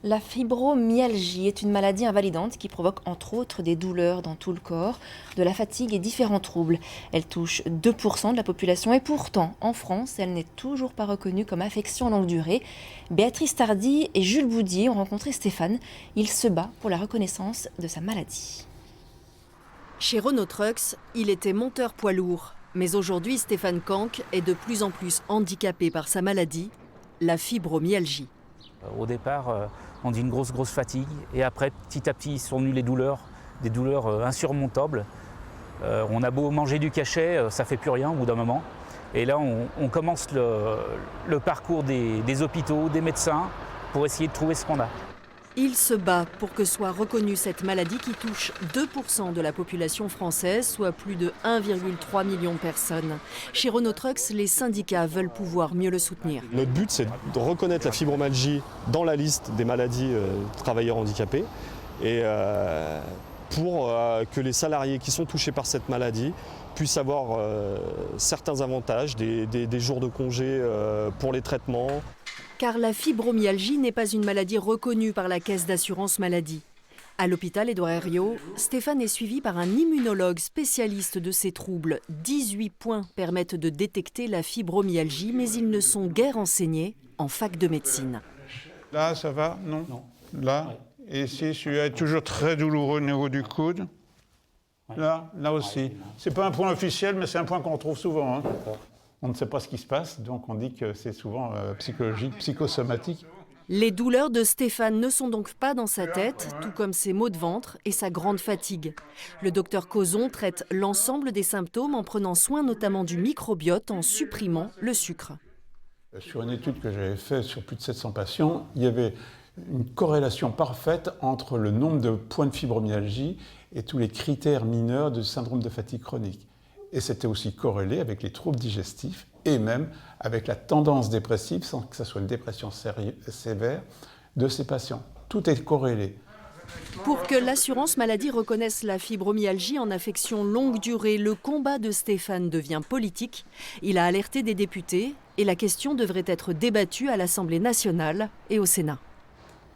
La fibromyalgie est une maladie invalidante qui provoque entre autres des douleurs dans tout le corps, de la fatigue et différents troubles. Elle touche 2% de la population et pourtant, en France, elle n'est toujours pas reconnue comme affection longue durée. Béatrice Tardy et Jules Boudier ont rencontré Stéphane. Il se bat pour la reconnaissance de sa maladie. Chez Renault Trucks, il était monteur poids lourd. Mais aujourd'hui, Stéphane Kank est de plus en plus handicapé par sa maladie, la fibromyalgie. Au départ, on dit une grosse fatigue et après, petit à petit, sont venues les douleurs, des douleurs insurmontables. On a beau manger du cachet, ça ne fait plus rien au bout d'un moment. Et là, on commence le parcours des hôpitaux, des médecins, pour essayer de trouver ce qu'on a. Il se bat pour que soit reconnue cette maladie qui touche 2% de la population française, soit plus de 1,3 million de personnes. Chez Renault Trucks, les syndicats veulent pouvoir mieux le soutenir. Notre but, c'est de reconnaître la fibromyalgie dans la liste des maladies travailleurs handicapés et pour que les salariés qui sont touchés par cette maladie puissent avoir certains avantages, des jours de congé pour les traitements. Car la fibromyalgie n'est pas une maladie reconnue par la Caisse d'assurance maladie. À l'hôpital Édouard Herriot, Stéphane est suivi par un immunologue spécialiste de ces troubles. 18 points permettent de détecter la fibromyalgie, mais ils ne sont guère enseignés en fac de médecine. Là, ça va? Non. Là? Et ici, celui-là est toujours très douloureux au niveau du coude. Là aussi. C'est pas un point officiel, mais c'est un point qu'on retrouve souvent. Hein. On ne sait pas ce qui se passe, donc on dit que c'est souvent psychologique, psychosomatique. Les douleurs de Stéphane ne sont donc pas dans sa tête, tout comme ses maux de ventre et sa grande fatigue. Le docteur Cozon traite l'ensemble des symptômes en prenant soin notamment du microbiote en supprimant le sucre. Sur une étude que j'avais faite sur plus de 700 patients, il y avait une corrélation parfaite entre le nombre de points de fibromyalgie et tous les critères mineurs du syndrome de fatigue chronique. Et c'était aussi corrélé avec les troubles digestifs et même avec la tendance dépressive, sans que ce soit une dépression sévère, de ces patients. Tout est corrélé. Pour que l'assurance maladie reconnaisse la fibromyalgie en affection longue durée, le combat de Stéphane devient politique. Il a alerté des députés et la question devrait être débattue à l'Assemblée nationale et au Sénat.